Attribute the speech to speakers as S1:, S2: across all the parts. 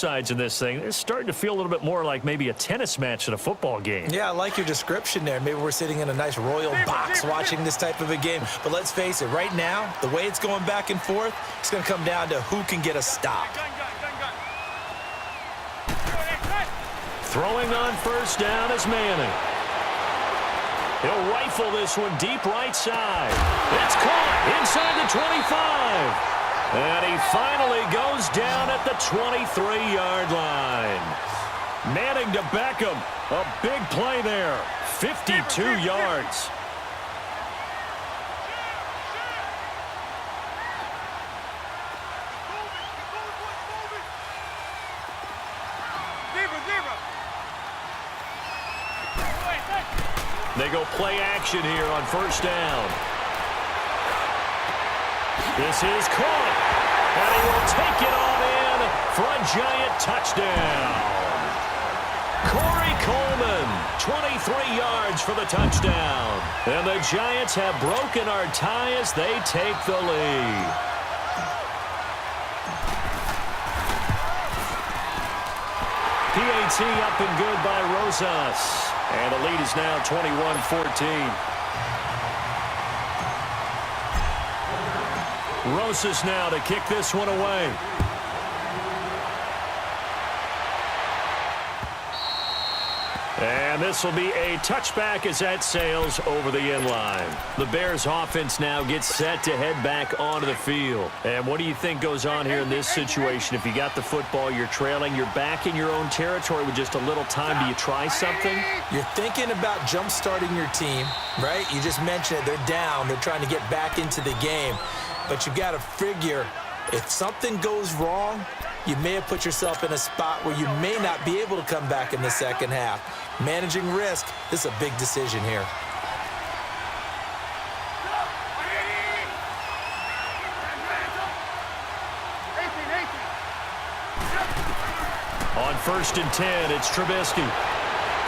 S1: sides in this thing. It's starting to feel a little bit more like maybe a tennis match in a football game.
S2: Yeah, I like your description there. Maybe we're sitting in a nice royal box watching this type of a game. But let's face it, right now, the way it's going back and forth, it's going to come down to who can get a stop.
S1: Throwing on first down is Manning. He'll rifle this one deep right side. It's caught inside the 25. And he finally goes down at the 23-yard line. Manning to Beckham. A big play there. 52 yards. They go play action here on first down. This is caught. And he will take it on in for a giant touchdown. Corey Coleman, 23 yards for the touchdown. And the Giants have broken our tie as they take the lead. PAT up and good by Rosas. And the lead is now 21-14. Rosas now to kick this one away. And this will be a touchback as that sails over the end line. The Bears offense now gets set to head back onto the field. And what do you think goes on here in this situation? If you got the football, you're trailing, you're back in your own territory with just a little time. Do you try something?
S2: You're thinking about jump-starting your team, right? You just mentioned it. They're down. They're trying to get back into the game. But you got to figure, if something goes wrong, you may have put yourself in a spot where you may not be able to come back in the second half. Managing risk, this is a big decision here.
S1: On 1st and 10, it's Trubisky.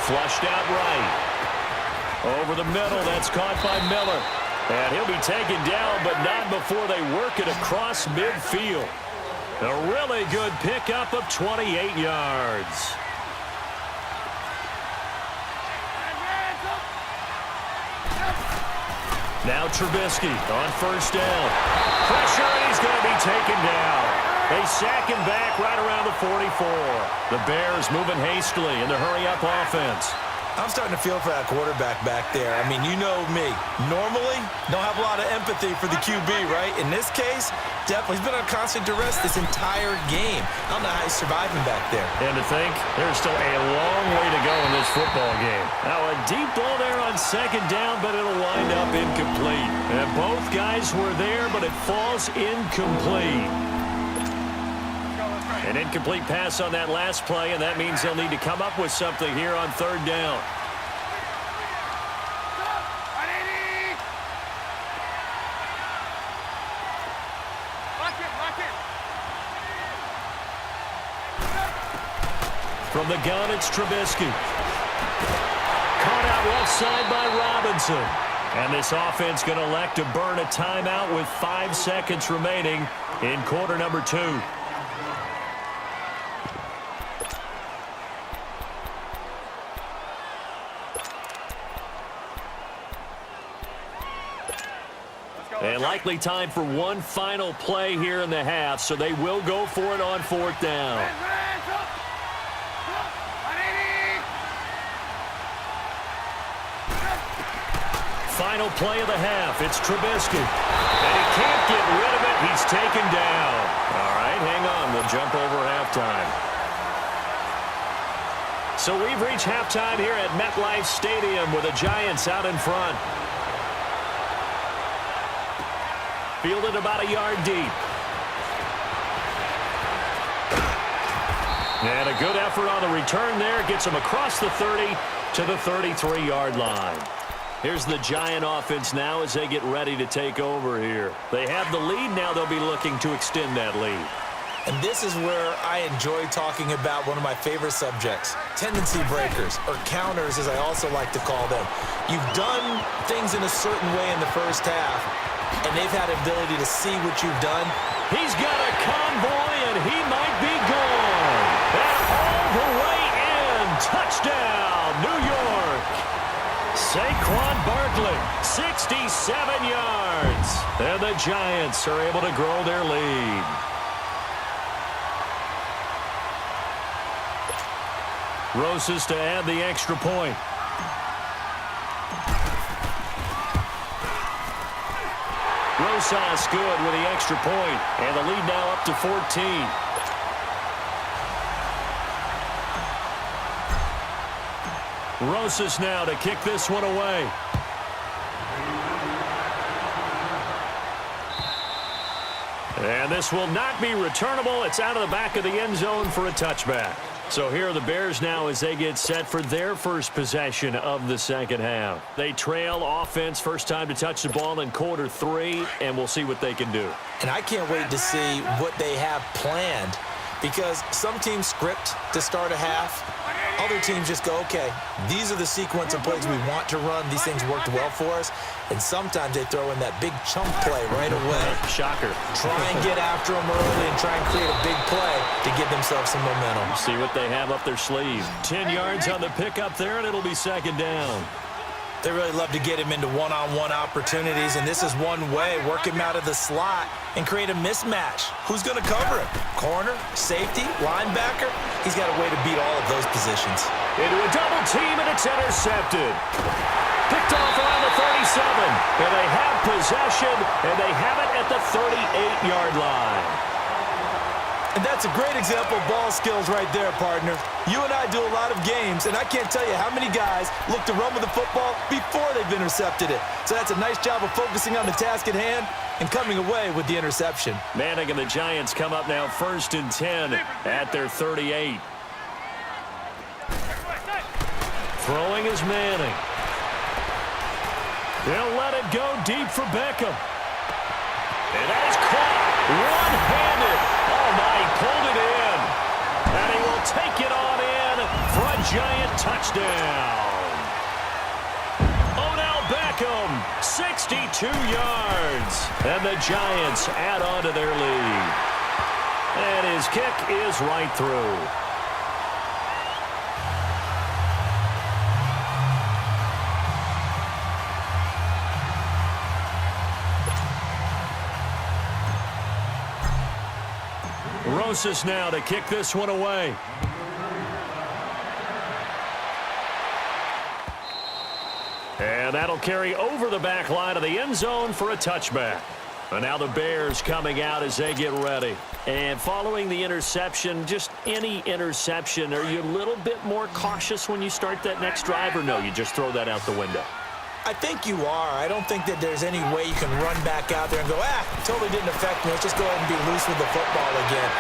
S1: Flushed out right. Over the middle, that's caught by Miller. And he'll be taken down, but not before they work it across midfield. A really good pickup of 28 yards. Now Trubisky on first down. Pressure, and he's going to be taken down. They sack him back right around the 44. The Bears moving hastily in the hurry-up offense.
S2: I'm starting to feel for that quarterback back there. I mean, you know me. Normally, don't have a lot of empathy for the QB, right? In this case, definitely, he's been on constant duress this entire game. I don't know how he's surviving back there.
S1: And to think, there's still a long way to go in this football game. Now, a deep ball there on second down, but it'll wind up incomplete. And both guys were there, but it falls incomplete. An incomplete pass on that last play, and that means they'll need to come up with something here on third down. From the gun, it's Trubisky. Caught out left side by Robinson. And this offense going to elect to burn a timeout with 5 seconds remaining in quarter number 2. And likely time for one final play here in the half, so they will go for it on fourth down. Final play of the half, it's Trubisky. And he can't get rid of it, he's taken down. All right, hang on, we'll jump over halftime. So we've reached halftime here at MetLife Stadium with the Giants out in front. Fielded about a yard deep. And a good effort on the return there. Gets him across the 30 to the 33-yard line. Here's the Giant offense now as they get ready to take over here. They have the lead now. They'll be looking to extend that lead.
S2: And this is where I enjoy talking about one of my favorite subjects, tendency breakers, or counters as I also like to call them. You've done things in a certain way in the first half, and they've had the ability to see what you've done.
S1: He's got a convoy, and he might be gone. Barkley, 67 yards. And the Giants are able to grow their lead. Rosas to add the extra point. Rosas good with the extra point, and the lead now up to 14. Rosas now to kick this one away. And this will not be returnable. It's out of the back of the end zone for a touchback. So here are the Bears now as they get set for their first possession of the second half. They trail offense, first time to touch the ball in quarter 3, and we'll see what they can do.
S2: And I can't wait to see what they have planned, because some teams script to start a half. Other teams just go, okay, these are the sequence of plays we want to run. These things worked well for us. And sometimes they throw in that big chunk play right away.
S1: Shocker.
S2: Try and get after them early and try and create a big play to give themselves some momentum.
S1: See what they have up their sleeve. 10 yards on the pickup there, and it'll be second down.
S2: They really love to get him into one-on-one opportunities, and this is one way. Work him out of the slot and create a mismatch. Who's going to cover him? Corner, safety, linebacker? He's got a way to beat all of those positions.
S1: Into a double team, and it's intercepted. Picked off around the 37. And they have possession, and they have it at the 38-yard line.
S2: And that's a great example of ball skills right there, partner. You and I do a lot of games, and I can't tell you how many guys look to run with the football before they've intercepted it. So that's a nice job of focusing on the task at hand and coming away with the interception.
S1: Manning and the Giants come up now 1st and 10 at their 38. Throwing is Manning. They'll let it go deep for Beckham. And that is caught one-handed. Oh, my, he pulled it in. And he will take it on in for a Giant touchdown. Odell Beckham, 62 yards. And the Giants add on to their lead. And his kick is right through. Rosas now to kick this one away. And that'll carry over the back line of the end zone for a touchback. And now the Bears coming out as they get ready. And following the interception, just any interception, are you a little bit more cautious when you start that next drive, or no, you just throw that out the window?
S2: I think you are. I don't think that there's any way you can run back out there and go, totally didn't affect me. Let's just go ahead and be loose with the football again.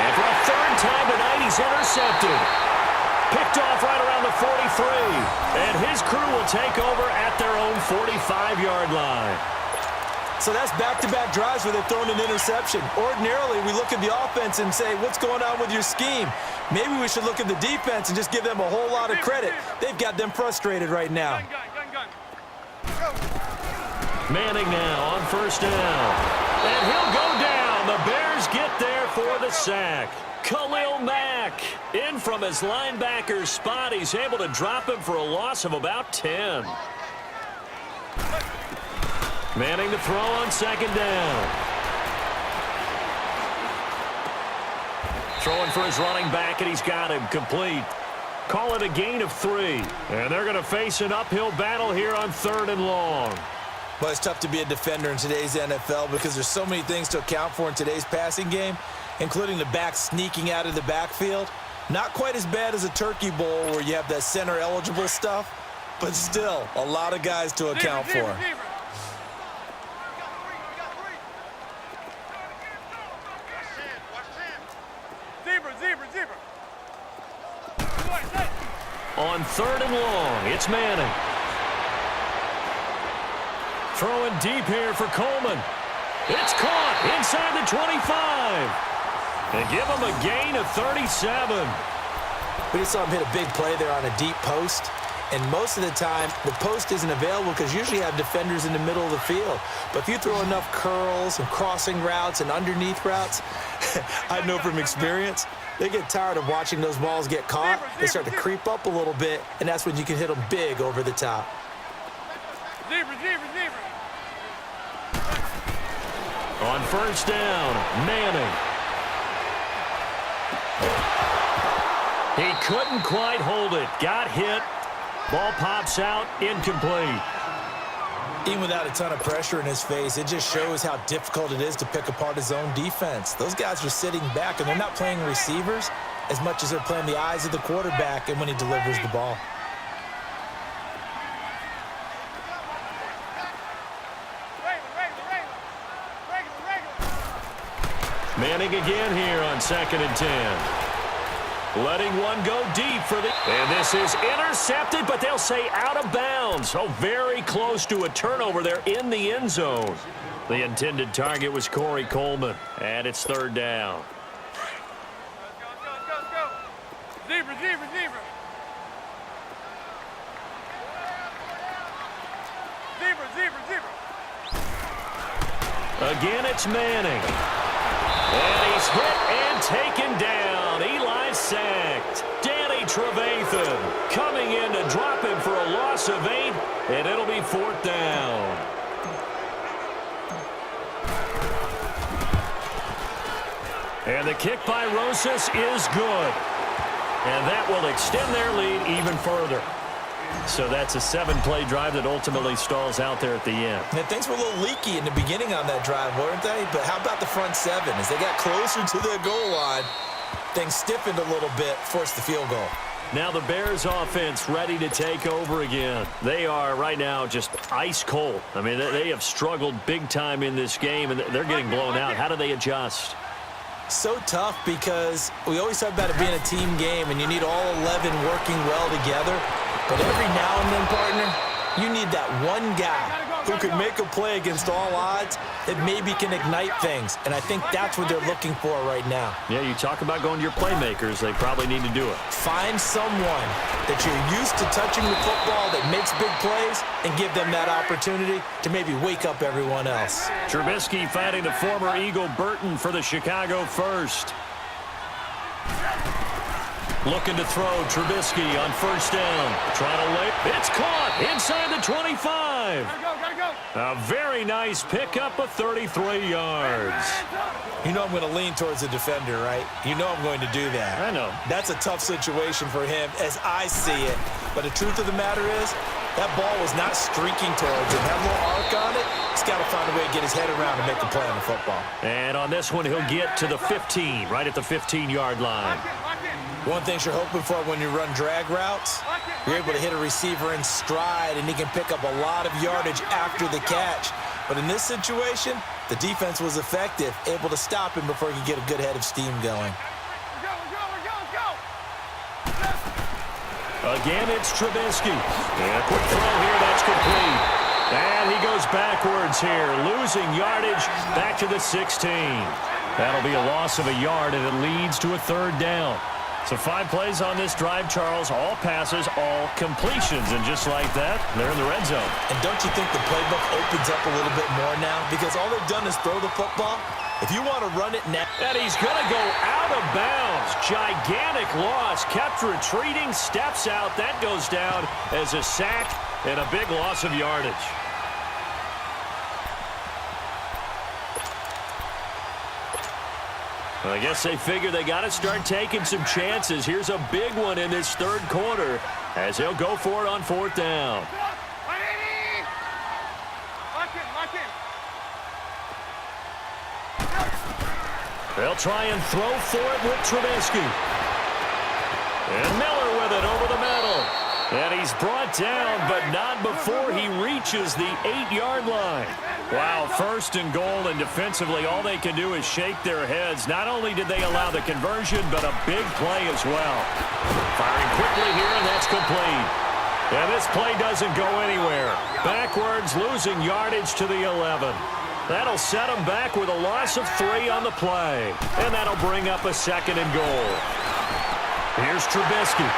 S1: And for a third time tonight, he's intercepted. Picked off right around the 43. And his crew will take over at their own 45-yard line.
S2: So that's back-to-back drives where they've thrown an interception. Ordinarily, we look at the offense and say, what's going on with your scheme? Maybe we should look at the defense and just give them a whole lot of credit. They've got them frustrated right now.
S1: Manning now on first down. And he'll go down. The Bears get there for the sack. Khalil Mack in from his linebacker spot. He's able to drop him for a loss of about 10. Manning to throw on second down. Throwing for his running back, and he's got him complete. Call it a gain of 3. And they're going to face an uphill battle here on 3rd and long.
S2: Well, it's tough to be a defender in today's NFL because there's so many things to account for in today's passing game, including the back sneaking out of the backfield. Not quite as bad as a turkey bowl where you have that center-eligible stuff, but still a lot of guys to account for.
S1: On 3rd and long, it's Manning. Throwing deep here for Coleman. It's caught inside the 25. And give him a gain of 37.
S2: We just saw him hit a big play there on a deep post. And most of the time, the post isn't available because usually you have defenders in the middle of the field. But if you throw enough curls and crossing routes and underneath routes, I know from experience, they get tired of watching those balls get caught. They start to creep up a little bit, and that's when you can hit them big over the top.
S1: On first down, Manning. He couldn't quite hold it. Got hit. Ball pops out, incomplete.
S2: Even without a ton of pressure in his face, it just shows how difficult it is to pick apart his own defense. Those guys are sitting back, and they're not playing receivers as much as they're playing the eyes of the quarterback and when he delivers the ball.
S1: Manning again here on 2nd and 10. Letting one go deep for the... And this is intercepted, but they'll say out of bounds. Oh, very close to a turnover there in the end zone. The intended target was Corey Coleman, and it's 3rd down.
S3: Let's go. Zebra.
S1: Again, it's Manning. And he's hit and taken down. Eli sacked. Danny Trevathan coming in to drop him for a loss of 8, and it'll be 4th down. And the kick by Rosas is good. And that will extend their lead even further. So that's a 7-play drive that ultimately stalls out there at the end.
S2: And things were a little leaky in the beginning on that drive, weren't they? But how about the front 7? As they got closer to their goal line, things stiffened a little bit, forced the field goal.
S1: Now the Bears offense ready to take over again. They are right now just ice cold. I mean, they have struggled big time in this game, and they're getting blown out. How do they adjust?
S2: So tough because we always talk about it being a team game, and you need all 11 working well together. But every now and then, partner, you need that one guy who can make a play against all odds that maybe can ignite things. And I think that's what they're looking for right now.
S1: Yeah, you talk about going to your playmakers. They probably need to do it.
S2: Find someone that you're used to touching the football that makes big plays and give them that opportunity to maybe wake up everyone else.
S1: Trubisky fighting the former Eagle Burton for the Chicago first. Looking to throw, Trubisky on first down. Trying to lay. It's caught inside the 25.
S3: Gotta go.
S1: A very nice pickup of 33 yards.
S2: You know I'm going to lean towards the defender, right? You know I'm going to do that.
S1: I know.
S2: That's a tough situation for him as I see it. But the truth of the matter is, that ball was not streaking towards him. That little arc on it, he's got to find a way to get his head around and make the play on the football.
S1: And on this one, he'll get to the 15, right at the 15-yard line.
S2: One thing you're hoping for when you run drag routes, you're able to hit a receiver in stride, and he can pick up a lot of yardage after the catch. But in this situation, the defense was effective, able to stop him before he could get a good head of steam going.
S1: Again, it's Trubisky. And a quick throw here, that's complete. And he goes backwards here, losing yardage back to the 16. That'll be a loss of a yard, and it leads to a 3rd down. So 5 plays on this drive, Charles. All passes, all completions. And just like that, they're in the red zone.
S2: And don't you think the playbook opens up a little bit more now? Because all they've done is throw the football. If you want to run it now.
S1: And he's going to go out of bounds. Gigantic loss. Kept retreating, steps out. That goes down as a sack and a big loss of yardage. I guess they figure they got to start taking some chances. Here's a big one in this 3rd quarter as he'll go for it on 4th down. They'll try and throw for it with Trubisky. And Miller with it over the middle. And he's brought down, but not before he reaches the 8-yard line. Wow, 1st and goal, and defensively all they can do is shake their heads. Not only did they allow the conversion, but a big play as well. Firing quickly here, and that's complete. And this play doesn't go anywhere. Backwards, losing yardage to the 11. That'll set them back with a loss of 3 on the play. And that'll bring up a 2nd and goal. Here's Trubisky.